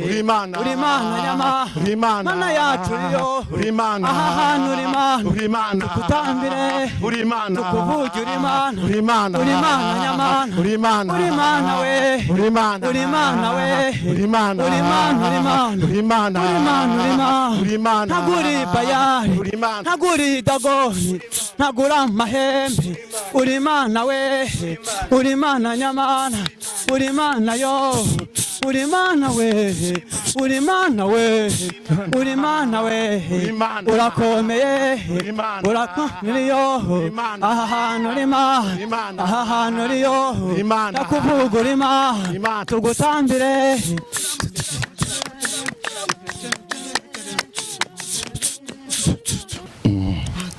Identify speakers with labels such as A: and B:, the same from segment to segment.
A: uri Imana nyama uri Imana mana yacu yo uri Imana aha hantu uri Imana uri Imana tukutambire uri Imana tukuvuge uri Imana uri Imana uri Imana nyama uri Imana we uri Imana uri Imana we uri Imana uri Imana uri Imana uri Imana uri Imana uri Imana ntaguri bayari uri Imana ntaguri dagoni ntagura amahembe uri Imana we uri Imana nyamana uri Imana yo uri Imana we uri Imana we uri Imana we urakomeye urakomeye aha hantu uri Imana aha hantu uri yo ndakuvuga uri Imana tugutambire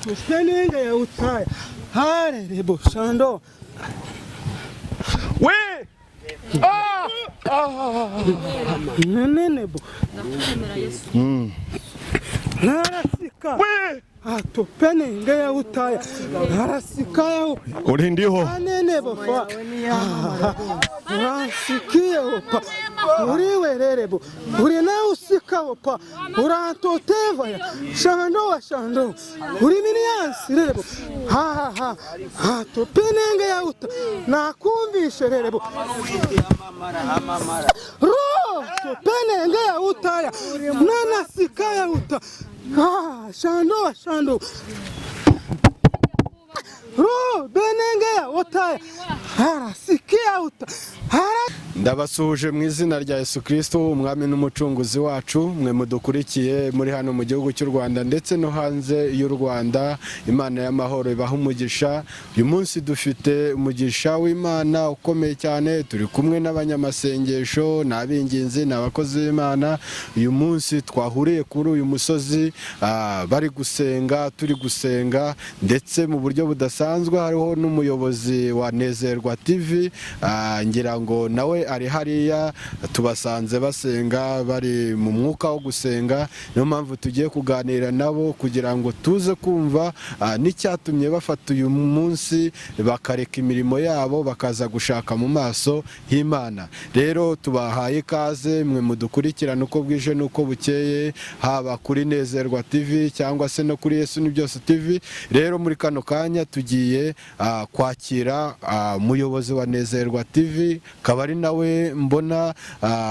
A: tusenenge ya utaya harere boshando we nene bo narasika we atupenenge ya utaya narasika ya uri ndiho nene bo fa narasikie opa uri werere bo uri na usika opa urantoteva ya shando uri miniansi rebo ha atupenenge ya uta nakumvishe rebo ro tupenenge ya utaya nanasika ya uta shando ro benenge ya utaya harasikia uta ndabasuhuje mu izina rya Yesu Kristo umwami n'umucunguzi wacu mwe mudukurikiye muri hano mu gihugu cy'u Rwanda ndetse no hanze y'u Rwanda Imana y'amahoro ibahe umugisha uyu munsi dufite umugisha w'Imana ukomeye cyane turi kumwe n'abanyamasengesho n'abinginzi n'abakozi b'Imana uyu munsi twahuriye kuri uyu musozi bari gusenga turi gusenga ndetse mu buryo budasanzwe hariho n'umuyobozi wa Nezerwa TV ngira ngo nawe ari hariya tubasanze basenga bari mu mwuka wo gusenga niyo mpamvu tugiye kuganira nabo kugira ngo tuze kumva n'icyatumye bafata uyu munsi bakareka imirimo yabo bakaza gushaka mu maso y'Imana rero tubahaye ikaze mwe mudukurikirana uko bwije nuko bukeye haba kuri Nezerwa TV cyangwa se no kuri Yesu ni byose TV rero muri kano kanya tugiye kwakira umuyobozi wa Nezerwa TV kabari nawe mbona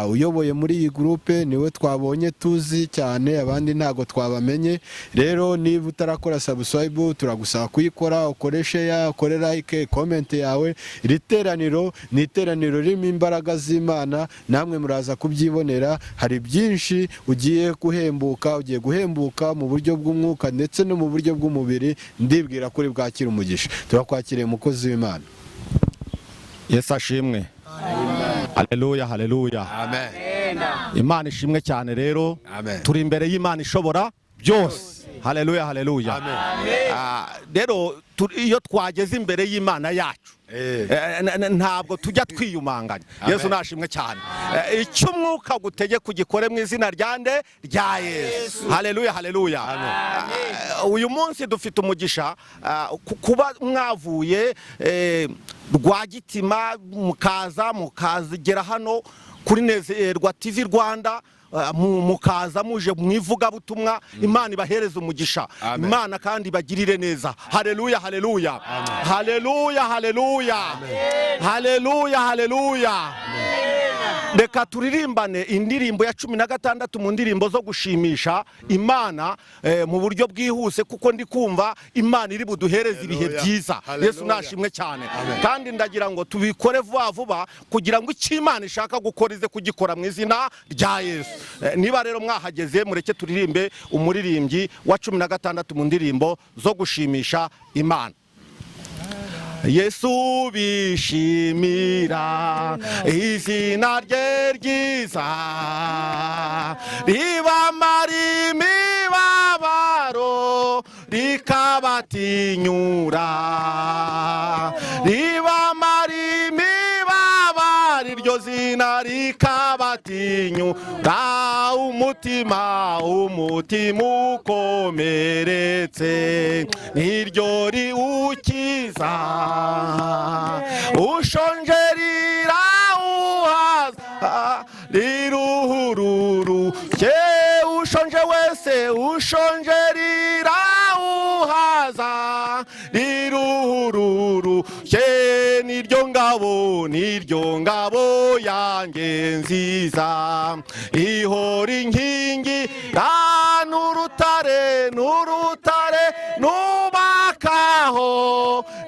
A: uyoboye muri iyi groupe niwe twabonye tuzi cyane abandi ntago twabamenye rero niba utarakora subscribe turagusaba kuyikora ukoreshe ya ukore like comment yawe riteraniro ni iteraniro ririmo imbaraga z'Imana namwe muraza kubyibonera hari byinshi ugiye guhembuka mu buryo bw'umwuka ndetse no mu buryo bw'umubiri ndibwira kuri bwakira umugisha turakwakiriye umukozi w'Imana Yesu ashimwe Haleluya amen Imana ishimwe cyane rero turi imbere y'Imana ishobora byose haleluya rero iyo twageze imbere y'Imana yacu ntabwo tujya twiyumanganya Yesu nashimwe cyane icyo umwuka gutege kugikore mu izina rya Yesu haleluya uyu munsi dufite umugisha kuba mwavuye Rwagitima mukazigera hano kuri Nezerwa TV Rwanda mukaza muje mwivuga butumwa Imana ibahereza umugisha Imana kandi bagirire neza haleluya reka turirimbane indirimbo ya 16 mu ndirimbo zo gushimisha Imana mu buryo bwihuse kuko ndi kumva Imana iri buduhereza ibihe byiza Yesu nashimwe cyane kandi ndagira ngo tubikore vuba kugira ngo icyo Imana ishaka gukora ize kugikora mu izina rya Yesu niba rero mwahageze mureke turirimbe umuririmbyi wa 16 mu ndirimbo zo gushimisha Imana Yesu bishimira izina rye ryiza ribamara imibabaro rikabatinyura ribamara imibabaro iryo zina rikabatinyura umutima ukomeretse niryo riwukiza ushonje rirawuhaza riruhura rururushye ushonje wese ushonjerira uhaza rirururushye niryo ngabo yanjye nziza ihora inkingi n'urutare nubakaho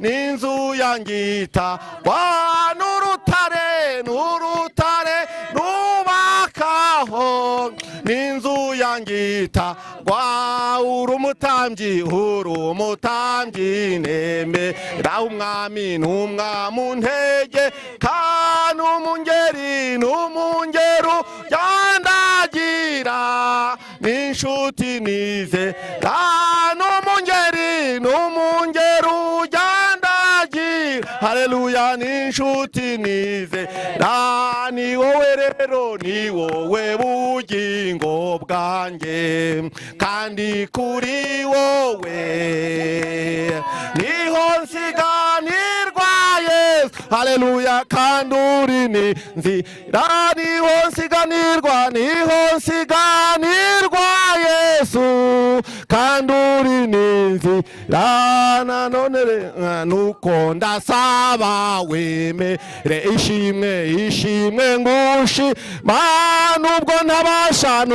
A: n'inzu yangita wa n'urutare nubakaho n'inzu yangita wa urumutambyi nemera umwami ntege kandi n'umungeru yandagira n'inshuti nize kandi n'umungeru yandagira haleluya n'inshuti nize ni wowe rero ni wowe bugingo bwanjye kandi kuri wowe niho nsiganirwa Yesu haleluya kandi uri nzira niho nsiganirwa Yesu kandi uri nzira nanone nuko ndasaba wemere ishimwe ngushima nubwo ntabasha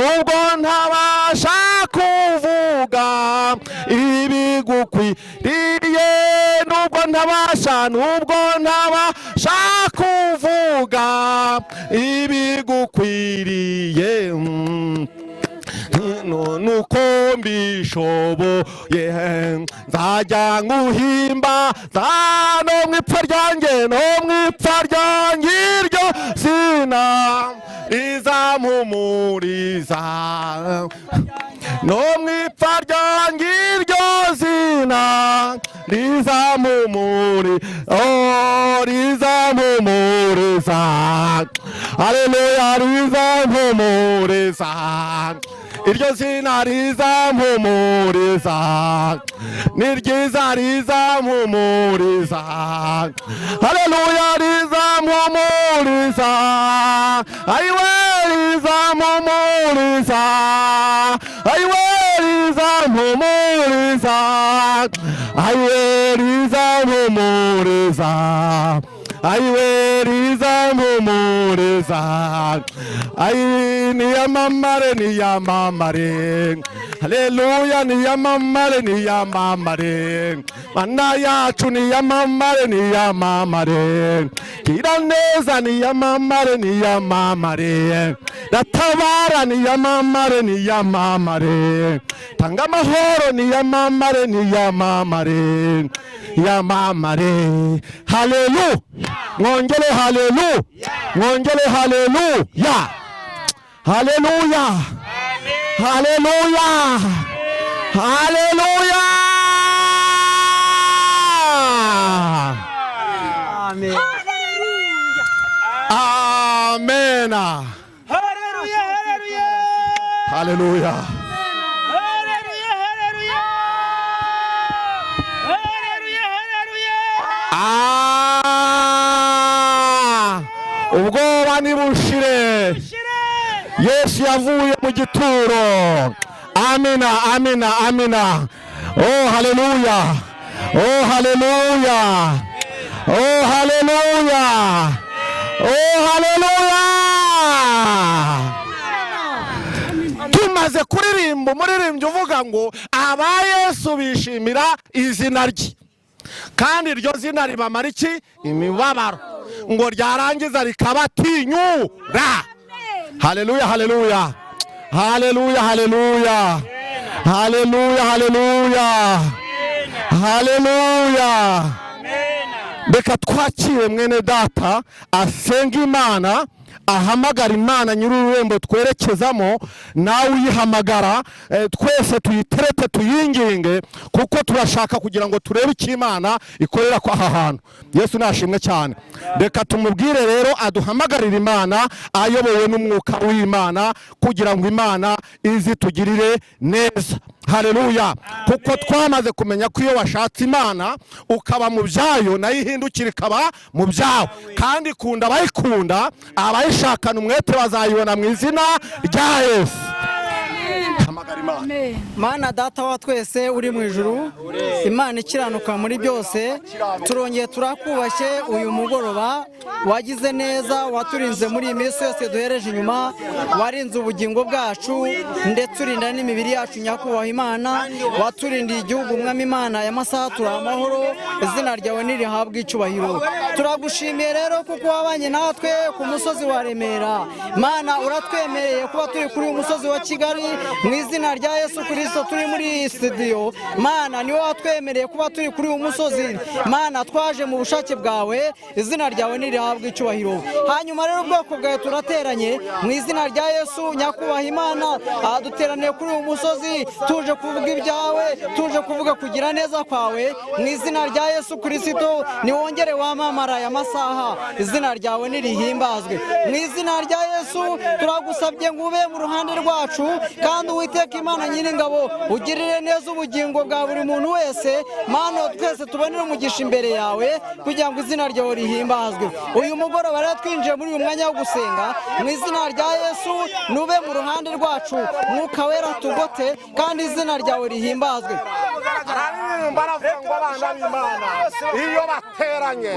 A: kuvuga ibigukwiriye nubwo ntabasha kuvuga ibigukwiriye nuko mbishoboye nzajya nguhimbaza no mwipfa ryanjye iryo zina rizampumuriza no mwipfa ryanjye iryo zina rizampumuriza haleluya rizampumuriza iryo zina rizampumuriza ni ryiza rizampumuriza haleluya rizampumuriza ayiwe rizampumuriza ayiwe rizampumuriza ayiwe rizampumuriza ayiwe rizampumuriza ayi niyamamare haleluya niyamamare mana yacu niyamamare gira neza niyamamare databara niyamamare tanga amahoro niyamamare haleluya mwongere haleluya
B: Amen.
A: Amen. Haleluya. Ubwoba nibushire Yesu yavuye mu gituro. Amina. Oh haleluya. Tumaze kuririmba umuririmbyi uvuga ngo aba Yesu bishimira izina rye kandi iryo zina ribamara iki imibabaro ngo ryarangiza rikabatinyura. Haleluya. Reka twakire mwene data asenga Imana, ahamagara Imana nyir'ururembo twerekezamo, nawe uyihamagara, twese tuyiterete tuyinginge kuko turashaka kugira ngo turebe icyo Imana ikorera kwa aha hantu. Yesu nashimwe cyane. Reka tumubwire rero aduhamagarira Imana ayobowe n'umwuka w'Imana kugira ngo Imana izi tugirire neza.
B: haleluya. Kuko twamaze kumenya ko iyo washatse Imana ukaba mu byayo nayo ihindukira ikaba mu byawe, kandi ikunda abayikunda, abayishakana umwete bazayibona mu izina rya Yesu.
C: Mana data wa twese uri mu ijuru, Imana ikiranuka muri byose, turongeye turakubashye uyu mugoroba. Wagize neza, waturinze muri iyi minsi yose duhereje inyuma, warinze ubugingo bwacu ndetse urinda n'imibiri yacu. Nyakubahwa Imana, waturindiye igihugu mwami Imana, aya masaha turi amahoro, izina ryawe nirihabwe icyubahiro. Turagushimiye rero kuko wabanye natwe ku musozi wa Remera. Mana, uratwemereye kuba turi kuri uyu musozi wa Kigali mu izina rya Yesu Kristo. Turi muri studio Mana, niwe watwemereye kuba turi kuri uyu musozi. Mana, twaje mu bushake bwawe, izina ryawe nirihabwe icyubahiro. Hanyuma rero ubwoko bwawe turateranye mu izina rya Yesu. Nyakubahwa Imana, duteraniye kuri uyu musozi tuje kuvuga ibyawe, tuje kuvuga kugira neza kwawe mu izina rya Yesu Kristo. Niwongere wamamara aya masaha, izina ryawe nirihimbazwe mu izina rya Yesu. Turagusabye ngo ube mu ruhande rwacu, kandi Uwiteka Imana Nyiringabo, ugirire neza ubugingo bwa buri muntu wese. Mana, twese tubonere umugisha imbere yawe kugira ngo izina ryawe rihimbazwe. Uyu mugoroba rero twinjiye muri uyu mwanya wo gusenga mu izina rya Yesu. Nube mu ruhande rwacu, Mwuka Wera tugote, kandi izina ryawe rihimbazwe.
B: Iyo bateranye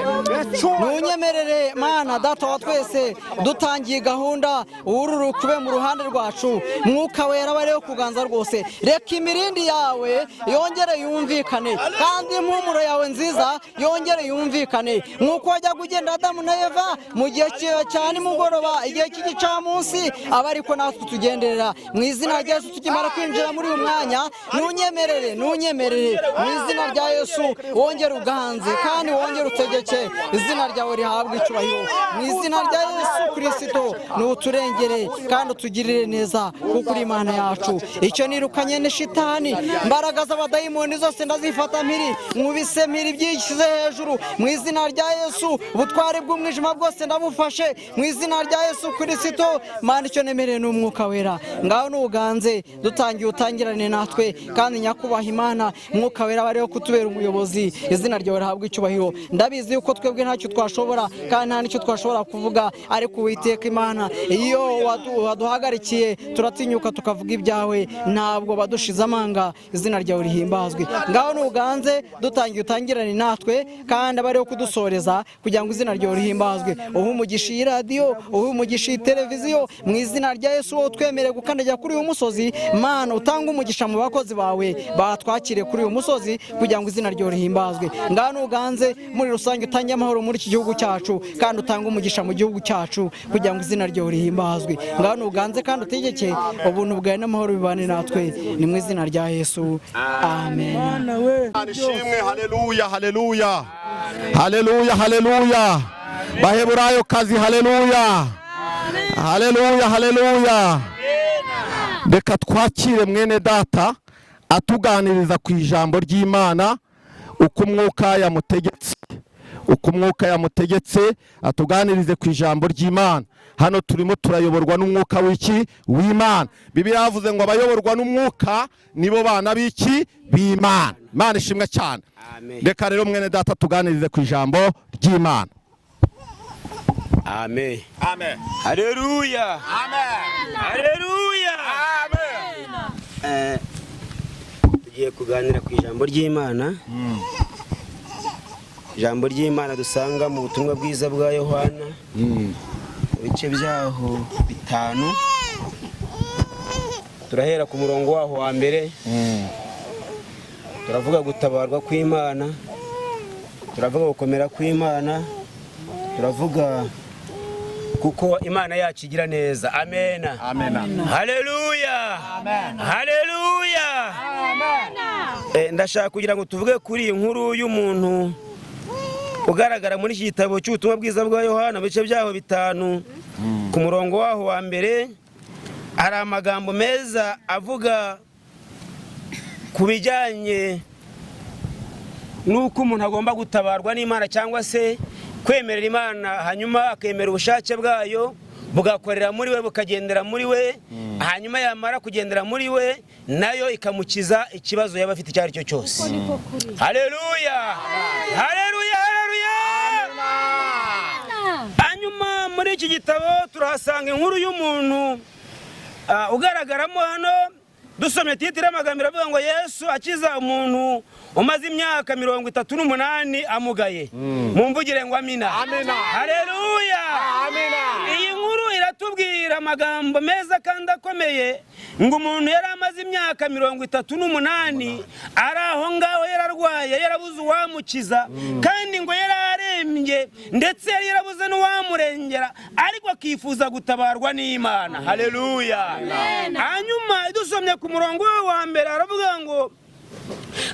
C: ntunyemerere Mana data wa twese, dutangiye gahunda ururu kube mu ruhande rwacu. Mwuka Wera bariho kuganza rwose, reka imirindi yawe yongere yumvikane, kandi impumuro yawe nziza yongere yumvikane. Nk'uko wajyaga ugenda Adamu na Eva mu gihe cya nimugoroba, igihe cy'igicamunsi, aba ariko natwe tugenderera mu izina rya Yesu. Tukimara kwinjira muri uyu mwanya, ntunyemerere mu izina rya Yesu, wongere uganze kandi wongere utegeke, izina ryawe rihabwe icyubahiro mu izina rya Yesu Kristo. Nuturengere kandi utugirire neza kuko uri Imana yacu. Icyo nirukanye ni shitani, mbaraga z'abadayimoni zose ndazifata mpiri, nkubise mpiri byishyize hejuru mu izina rya Yesu. Ubutware bw'umwijima bwose ndabufashe mu izina rya Yesu Kristo. Mana, icyo nemereye ni Umwuka Wera, ngaho nuganze dutangiye utangirane natwe, kandi Nyakubahwa Imana, Mwuka Wera bariho kutubera umuyobozi, izina ryawe rihabwe icyubahiro. Ndabizi yuko twebwe ntacyo twashobora, kandi nta nicyo twashobora kuvuga, ariko Uwiteka Imana, iyo waduhagarikiye turatinyuka tukavuga ibyawe, ntabwo badushize amanga, izina ryawe rihimbazwe. Ngaho nuganze dutangiye utangirane natwe, kandi abariho kudusoreza kugira ngo izina ryawe rihimbazwe. Uha umugisha iyi radiyo, uha umugisha iyi televiziyo mu izina rya Yesu. Wowe twemereye gukandagira kuri uyu musozi, Mana, utanga umugisha mu bakozi bawe batwakire kuri uyu musozi kugira ngo izina ryawe rihimbazwe. Ngaho nuganze muri rusange utange amahoro muri iki gihugu cyacu, kandi utanga umugisha mu gihugu cyacu kugira ngo izina ryawe rihimbazwe. Ngaho nuganze kandi utegeke ubuntu bwawe n'amahoro bibane natwe, ni mu izina rya Yesu, amen.
B: Ishimwe, haleluya, haleluya, haleluya, haleluya. Baheburayo kazi, haleluya, haleluya, haleluya. Reka twakire mwene data atuganiriza ku ijambo ry'Imana, uko Umwuka yamutegetse atuganirize ku ijambo ry'Imana. Hano turimo turayoborwa n'umwuka w'Imana. Bibiliya yavuze ngo abayoborwa n'umwuka nibo bana b'Imana. Imana ishimwe cyane. Reka rero mwene data tuganirize ku ijambo ry'Imana.
D: Amen. Amen. Haleluya. Amen. Haleluya. Amen. Tugiye kuganira ku ijambo ry'Imana. Ijambo ry'Imana dusanga mu butumwa bwiza bwa Yohana, ibice byaho 5. Turahera ku murongo waho wa mbere. Turavuga gutabarwa kw'Imana, turavuga gukomera kw'Imana, turavuga kuko Imana yacu igira neza. Amen. Amen. Haleluya. Amen. Haleluya. Amen. Ndashaka kugira ngo tuvuge kuri iyi nkuru y'umuntu ugaragara muri iki gitabo cy'ubutumwa bwiza bwa Yohana, bice byaho 5. Ku murongo waho wa mbere hari amagambo meza avuga ku bijyanye n'uko umuntu agomba gutabarwa n'Imana, cyangwa se kwemerera Imana hanyuma akemera ubushake bwayo bugakorera muri we bukagendera muri we, hanyuma yamara kugendera muri we nayo ikamukiza ikibazo yaba afite icyo ari cyo cyose. Haleluya, haleluya, haleluya. Hanyuma muri iki gitabo turahasanga inkuru y'umuntu ugaragaramo hano. Dusomye titire amagambo avuga ngo Yesu akiza umuntu umaze imyaka 38 amugaye. Mumvugire ngo amina. Amina. Haleluya. Amina. Iyi nkuru iratubwira amagambo meza kandi akomeye ngo umuntu yari amaze imyaka 38 ari aho ngaho yararwaye, yarabuze uwamukiza kandi ngo yararembye ndetse yari yarabuze n'uwamurengera, ariko akifuza gutabarwa n'Imana. Haleluya. Hanyuma dusomye ku murongo wa mbere aravuga ngo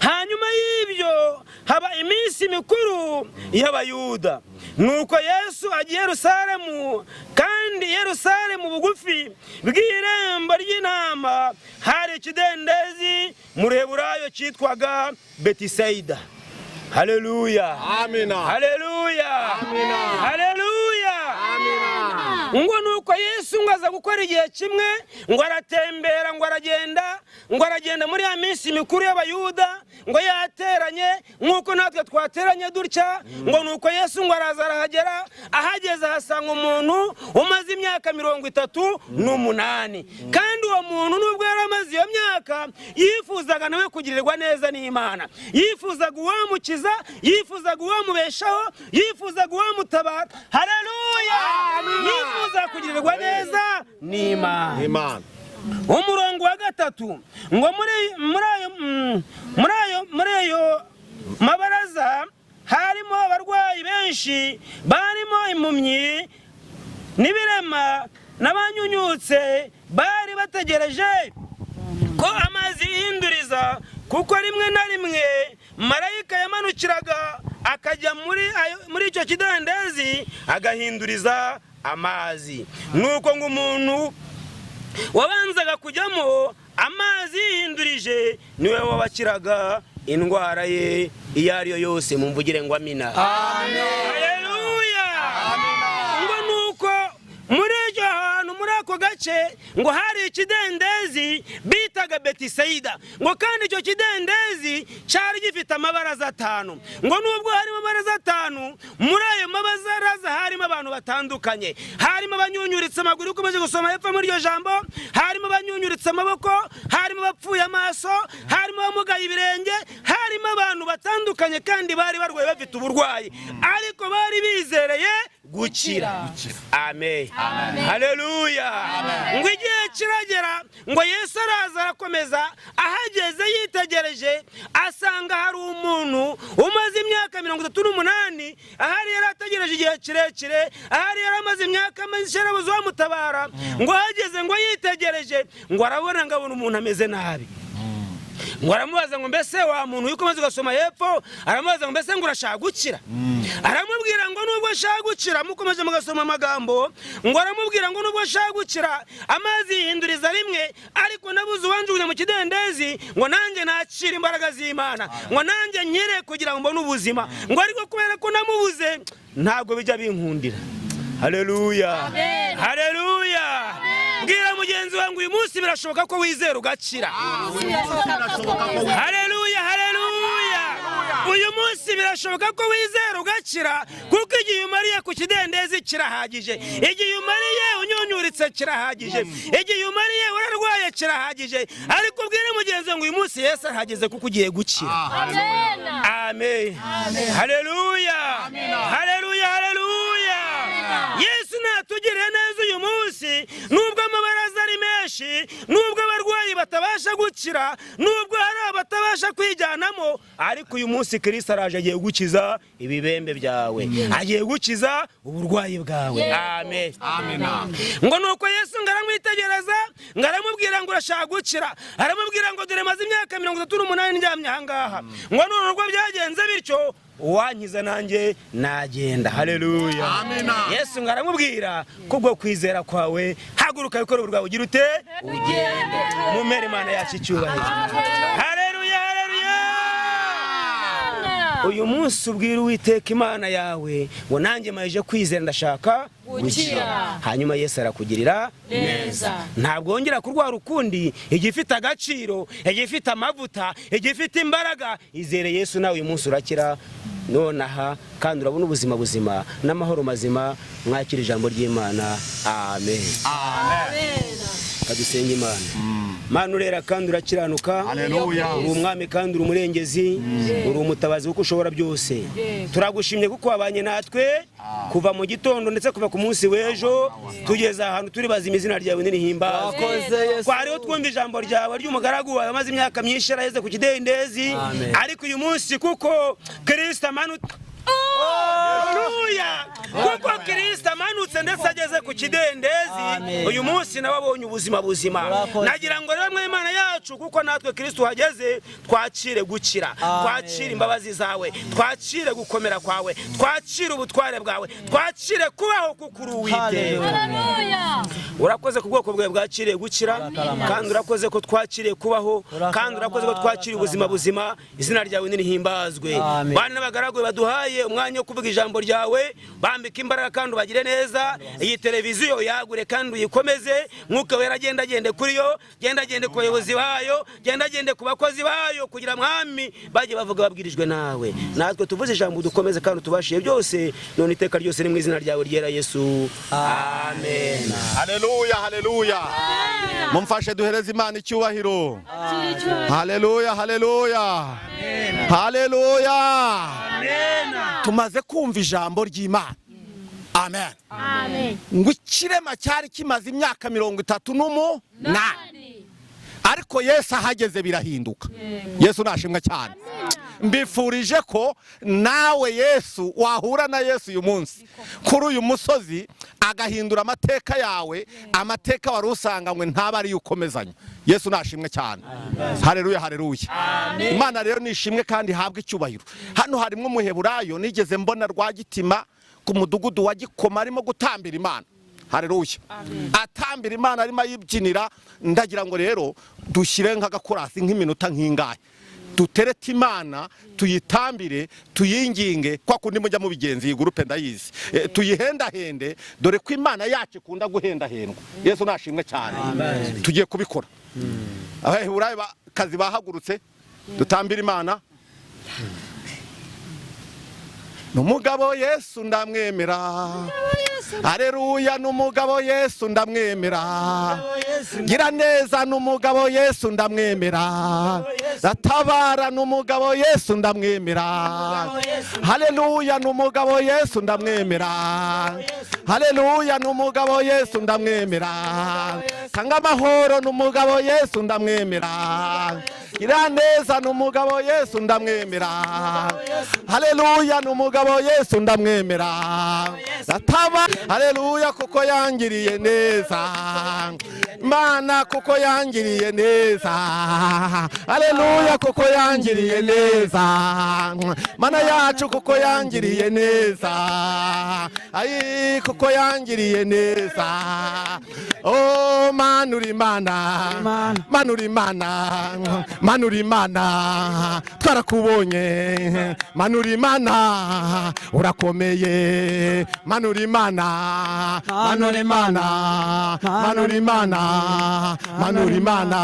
D: hanyuma y'ibyo haba iminsi mikuru y'Abayuda, nuko Yesu agiye Yerusalemu, kandi Yerusalemu bugufi bw'irembo ry'intama hari ikidendezi mu Reheburayo cyitwaga Betisayida. Haleluya. Amina. Haleluya. Amina. Haleluya. Amina. Ngo nuko Yesu ngaza gukora igihe kimwe, ngo aratembera, ngo aragenda muri ya minsi mikuru y'Abayuda, ngo yateranye nkuko natwe twateranye dutya. Ngo nuko Yesu ngo araza arahagera, ahageze ahasanga umuntu umaze imyaka 38, kandi uwo muntu nubwo yari amaze iyo myaka yifuzaga nawe kugirirwa neza n'Imana, yifuzaga uwamukiza, yifuzaga uwamubeshaho, yifuzaga uwamutabara. Haleluya. Yifuza kugirirwa neza n'Imana. Umurongo wa 3 ngo muri ayo mabaraza harimo abarwayi benshi, barimo impumyi n'ibirema n'abanyunyutse, bari bategereje ko amazi yihinduriza, kuko rimwe na rimwe marayika yamanukiraga akajya muri icyo kidendezi agahinduriza amazi. Nuko ngo umuntu wabanzaga kujyamo amazi yihindurije niwe wabakiraga indwara ye iyo ari yo yose. Mumvugire ngo amina. Amen. Haleluya. Ngo nuko muri iryo hantu muri ako gace ngo hari ikidendezi bitaga Betisayida, ngo kandi icyo kidendezi cyari gifite amabaraza 5. Ngo nubwo harimo amabaraza 5, muri ayo mabaraza harimo abantu batandukanye. Harimo abanyunyuritse amaguru, ukomeje gusoma hepfo muri iryo jambo, harimo abanyunyuritse amaboko, harimo abapfuye amaso, harimo abamugaye ibirenge, harimo abantu batandukanye kandi bari barwaye bafite uburwayi, ariko bari bizereye gukira. Amen. Haleluya. Ngo igihe kiragera, ngo Yesu araza arakomeza, ahageze yitegereje asanga hari umuntu umaze imyaka 38, ahari yari ategereje igihe kirekire, ahari yari amaze imyaka myinshi yarabuze uwamutabara. Ngo ahageze ngo yitegereje, ngo arabona ngabona umuntu ameze nabi. Ngo aramubaza ngo mbese wa muntu ukomeze ugasoma hepfo, aramubaza ngo mbese ngo urashaka gukira? Aramubwira ngo nubwo ashaka gukira, mukomeje mugasoma amagambo, ngo aramubwira ngo nubwo ashaka gukira amazi yihinduriza rimwe, ariko nabuze uwanjugunya mu kidendezi, ngo nanjye nakira imbaraga z'Imana, ngo nanjye nyere kugira ngo mbone ubuzima, ngo ariko kubera ko namubuze ntabwo bijya binkundira. Haleluya. Haleluya. Bwira mugenzi wangu uyu munsi birashoboka ko wizera ugakira. Haleluya. Haleluya. Uyu munsi birashoboka ko wizera ugakira, kuko igihe umariye ku kidendezi kirahagije, igihe umariye unyunyuritse kirahagije, igihe umariye urarwaye kirahagije. Ariko bwira mugenzi wangu uyu munsi Yesu ahageze kuko ugiye gukira. Amen. Haleluya. Haleluya. Haleluya. Yesu natugirire neza uyu munsi, nubwo amabaraza ari menshi, nubwo abarwayi batabasha gukira, nubwo hari abatabasha kwijyanamo, ariko uyu munsi Kristo araje agiye gukiza ibibembe byawe, agiye gukiza uburwayi bwawe. Amen. Amina. Ngo nuko Yesu ngaramwitegereza, ngaramubwira ngo urashaka gukira, aramubwira ngo dore maze imyaka 38 njyamye ahangaha, ngo none ubwo byagenze bityo uwankiza nanjye nagenda. Haleluya. Amina. Yesu ngaramubwira kubwo kwizera kwawe haguruka bikora uburwayi ugira ute ugende. Mumere Imana yacu icyubahiro. Haleluya. Haleluya. uyu munsi ubwira Uwiteka Imana yawe ngo nanjye maje kwizera ndashaka gukira. Hanyuma Yesu arakugirira neza. Ntabwo wongera kurwara ukundi. Igifite agaciro, igifite amavuta, igifite imbaraga. Izere Yesu nawe uyu munsi urakira nonaha kandi urabona ubuzima buzima n'amahoro mazima. Mwakira ijambo ry'Imana. Amen.
B: Amen.
D: Kadusenge Imana. Mana urera kandi urakiranuka.
B: Haleluya.
D: Uri umwami kandi uri umurengezi. Uri umutabazi kuko ushobora byose. Turagushimye kuko wabanye natwe kuva mu gitondo ndetse kuva ku munsi w'ejo tugeze ahantu turi bazima izina ryawe nirihimbaze. Twariho twumva ijambo ryawe ry'umugaragu wawe amaze imyaka myinshi yaraheze ku kidendezi, ariko uyu munsi kuko Kristo amanutse. Haleluya. Kuko Kristo amanutse ndetse ageze ku kidendezi, uyu munsi nawe abonye ubuzima buzima. Nagira ngo rero Imana yacu kuko natwe Kristo hageze twakire gukira, twakire imbabazi zawe, twakire gukomera kwawe, twakire ubutware bwawe, twakire kubaho kuko uri Uwiteka. Haleluya. Urakoze ku bwoko bwawe bwakiriye gukira, kandi urakoze ko twakiriye kubaho, kandi urakoze ko twakiriye ubuzima buzima. Izina ryawe nirihimbazwe. Bana n'abagaragu baduhaye umwanya wo kuvuga ijambo ryawe, bambika imbaraga kandi ubagire neza. Iyi televiziyo yagure kandi uyikomeze. Mwuka wera agende kuri yo, agende ku bayobozi bayo, agende ku bakozi bayo, kugira mwami bajye bavuga babwirijwe nawe. Natwe tuvuze ijambo dukomeze kandi tubashiye byose none iteka ryose ni mu izina ryawe ryera Yesu. Amen.
B: Haleluya, haleluya. Mumfashe duhereze Imana icyubahiro. Haleluya, haleluya. Haleluya. Tumaze kumva ijambo ry'Imana. Amen.
E: Amen.
B: Ngo ikirema cyari kimaze imyaka 38, ariko Yesu ahageze birahinduka. Yesu nashimwe cyane. Mbifurije ko nawe Yesu wahura na Yesu uyu munsi kuri uyu musozi agahindura amateka yawe, amateka wari usanganywe ntaba ari ukomezanya. Yesu nashimwe cyane. Haleluya, haleluya. Imana rero nishimwe kandi habwe icyubahiro. Hano harimo umuheburayo nigeze mbona Rwagitima ku mudugudu wa Gikoma arimo gutambira Imana. Haleluya. Atambira Imana arimo yibyinira. Ndagira ngo rero dushyire nk'agakorasi nk'iminota nk'ingahe duterete Imana, tuyitambire, tuyinginge kwa kundi mujya mu bigenzi gurupe ndayizi, tuyihendahende dore ko Imana yacu ikunda guhendahendwa. Yesu nashimwe cyane. Tugiye kubikora. Abaheburayo kazi bahagurutse dutambira Imana. Numugabo Yesu ndamwemera. Haleluya. Numugabo Yesu ndamwemera. Gira neza numugabo Yesu ndamwemera. Ratabara numugabo Yesu ndamwemera. Haleluya. Numugabo Yesu ndamwemera. Haleluya. Numugabo Yesu ndamwemera. Tanga amahoro numugabo Yesu ndamwemera. Gira neza numugabo Yesu ndamwemera. Haleluya. Numugabo Yesu ndamwemera. Rataba. Haleluya. Kuko yangiriye neza. Mana kuko yangiriye neza. Haleluya. Kuko yangiriye neza. Mana yacu kuko yangiriye neza. Ai kuko yangiriye neza. Oh manuri Mana. Manuri Mana. Manuri Mana. Twarakubonye. Manuri Mana. Urakomeye. Manuri Mana. Manuri Mana. Manuri Mana. Manuri Mana.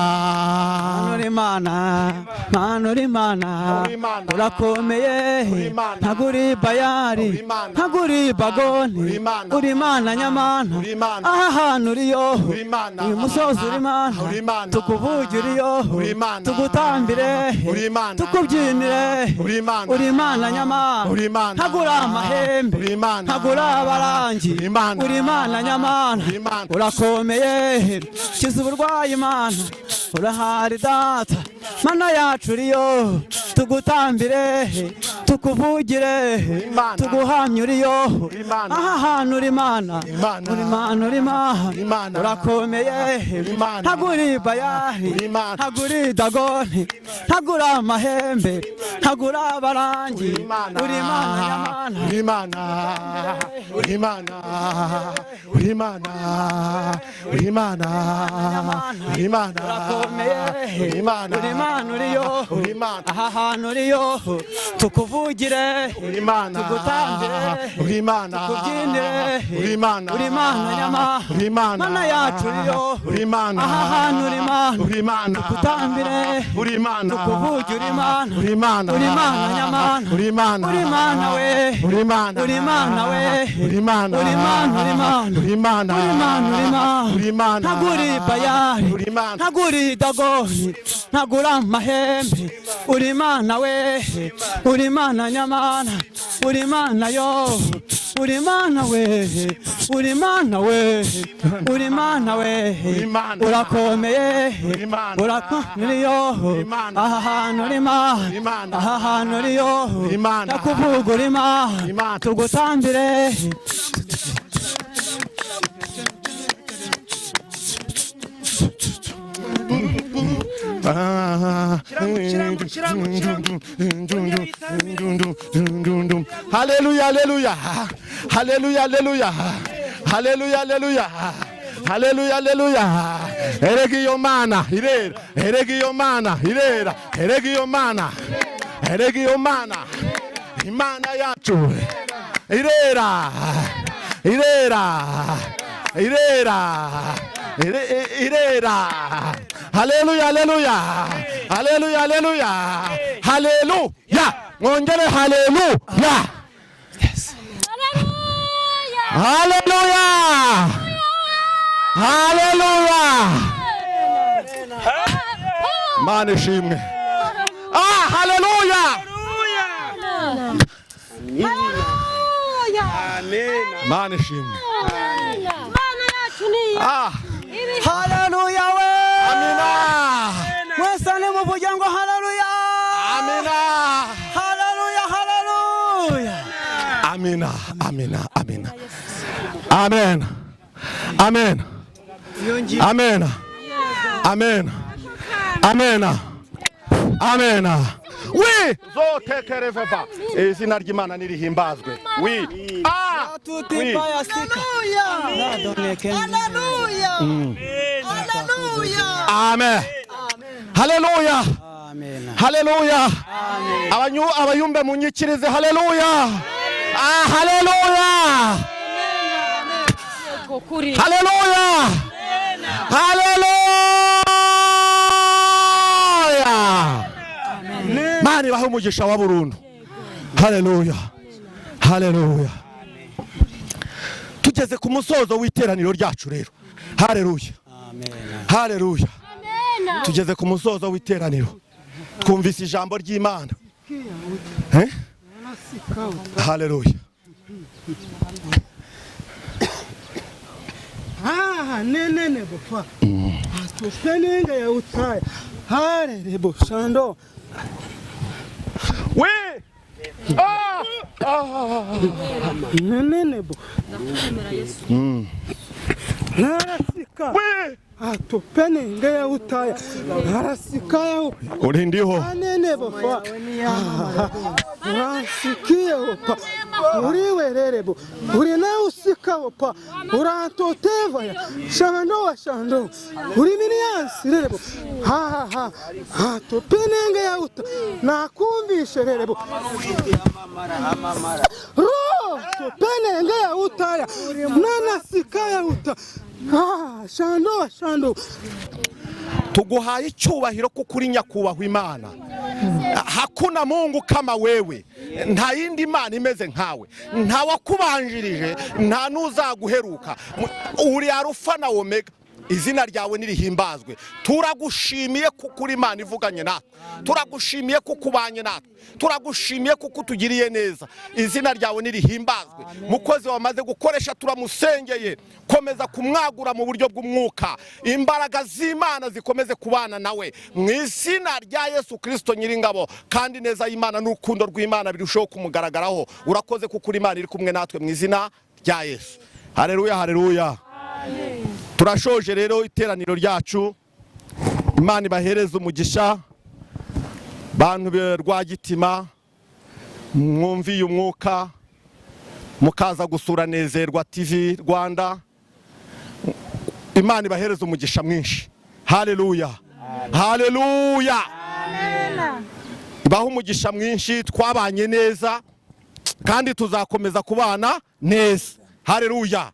C: Manuri Mana. Manuri Mana. Urakomeye. Ntaguri bayari. Ntaguri bagoni. Uri Mana nyamana. Aha hantu uriyo. Uyu musozi uri Mana. Tukuvuge uriyo. Tugutambire. Tukubyinire. Uri Mana nyamana. Ntagura amahembe. Ntagura abarangi. Uri Mana nyamana. Urakomeye. Kiza uburwayi Mana. Urahari data. Mana yacu uriyo. Tugutambire. Tukuvugire. Tuguhamye uriyo. Aha hantu uri Mana. Uri Mana. Uri Mana. Urakomeye. Ntaguri bayari. Ntaguri dagoni. Ntagura amahembe. Ntagura abarangi. Uri Mana nyamana.
B: Uri Mana. Uri Mana. Uri Mana. Uri Mana. Uri Mana.
C: Urakomeye.
B: Uri Mana.
C: Uri Mana uriyo.
B: Uri Mana.
C: Aha hantu uriyo. Tukuvuge tukuvugire
B: uri Imana,
C: tugutambire
B: uri Imana,
C: tukubyinire
B: uri Imana,
C: uri Imana nyama
B: uri Imana,
C: Mana yacu uriyo
B: uri Imana,
C: aha hantu uri Imana,
B: uri Imana,
C: tukutambire
B: uri Imana,
C: tukuvugire uri Imana,
B: uri Imana,
C: uri Imana nyamana,
B: uri Imana,
C: uri Imana we,
B: uri Imana,
C: uri Imana we,
B: uri Imana,
C: uri Imana, uri Imana,
B: uri Imana,
C: uri Imana, uri Imana,
B: uri Imana,
C: ntaguri bayari,
B: uri Imana,
C: ntaguri dagoni, ntagura amahembe, uri Imana we, uri Imana nyamana, uri Imana yo, uri Imana we, uri Imana we, uri Imana we, urakomeye, urakomeye, aha hantu uri Imana, aha hantu uri yo, ndakuvuga uri Imana, tugutambire.
B: Haleluya, haleluya, haleluya, haleluya, haleluya, haleluya, haleluya, haleluya. Erega iyo Mana irera, erega iyo Mana irera, erega iyo Mana, erega iyo Mana, Imana yacu irera, irera, irera, irera. Haleluya, haleluya, haleluya, haleluya, haleluya. Mwongere haleluya. Haleluya, haleluya. Mana ishimwe. Haleluya. Mana ishimwe.
C: Haleluya we.
B: Amina.
C: Mwese ni muvuge ngo haleluya.
B: Amina.
C: Haleluya, haleluya.
B: Amina, amina, amina. Amen. Amen. Amen. Amen. Amen. Amen. Oui, zotekereveva. Izina ry'Imana nirihimbazwe. Oui. Oui.
C: Haleluya. Haleluya.
B: Amen. Haleluya. Haleluya. Abayumbe munyikirize haleluya. Haleluya. Haleluya. Haleluya. Mani bahe umugisha wa burundu. Haleluya. Haleluya. Tugeze ku musozo w'iteraniro ryacu rero. Haleluya. Haleluya. Tugeze ku musozo w'iteraniro. Twumvise ijambo ry'Imana. Haleluya.
A: Nene bofa. Atupenenge ya utaya. Hale boshando.
B: We.
A: Nene bo. Narasika.
B: We.
A: Atupenenge ya utaya. Narasika ya.
B: Uri ndiho.
A: Nene bofa. Urasikia opa. Uri wererebo. Uri na usika opa. Urantoteva ya. Shando wa shando. Uri miniansi rerebo. Atupenenge ya uta. Nakumvishe rerebo. Ro. Atupenenge ya utaya. Nanasika ya uta. Shando wa shando.
B: Tuguhaye icyubahiro kuko uri nyakubahwa Imana. Hakuna Mungu kama wewe, nta yindi Imana imeze nkawe, nta wakubanjirije, nta nuzaguheruka. Uri Arufa na Omega. Izina ryawe nirihimbazwe. Turagushimiye kuko uri Imana ivuganye natwe, turagushimiye kuko ubanye natwe, turagushimiye kuko utugiriye neza. Izina ryawe nirihimbazwe. Mukozi wamaze gukoresha turamusengeye, komeza kumwagura mu buryo bw'umwuka, imbaraga z'Imana zikomeze kubana nawe mu izina rya Yesu Kristo nyiringabo, kandi neza y'Imana n'urukundo rw'Imana birushaho kumugaragaraho. Urakoze kuko uri Imana iri kumwe natwe mu izina rya Yesu. Haleluya, haleluya. Turashoje rero iteraniro ryacu. Imana ibahereze umugisha. Bantu be Rwagitima, mwumviye umwuka, mukaza gusura Nezerwa TV Rwanda. Imana ibahereze umugisha mwinshi. Haleluya. Haleluya. ibahe umugisha mwinshi, twabanye neza kandi tuzakomeza kubana neza. Haleluya.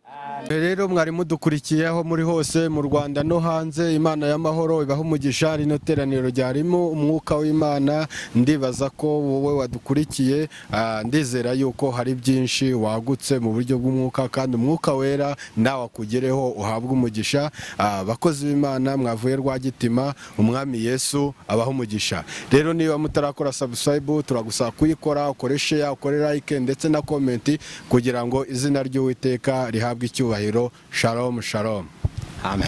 A: Rero mwari mudukurikiyeho muri hose mu Rwanda no hanze, Imana y'amahoro ibahe umugisha. Rino teraniro ryarimo umwuka w'Imana, ndibaza ko wowe wadukurikiye ndizera yuko hari byinshi wagutse mu buryo bw'umwuka, kandi umwuka wera nawe akugereho uhabwe umugisha. Abakozi b'Imana mwavuye Rwagitima, umwami Yesu abahe umugisha. Rero niba mutarakora subscribe turagusaba kuyikora, ukore share, ukore like ndetse na comment kugira ngo izina ry'Uwiteka rihabwe icyubahiro. Shalom shalom. Amen.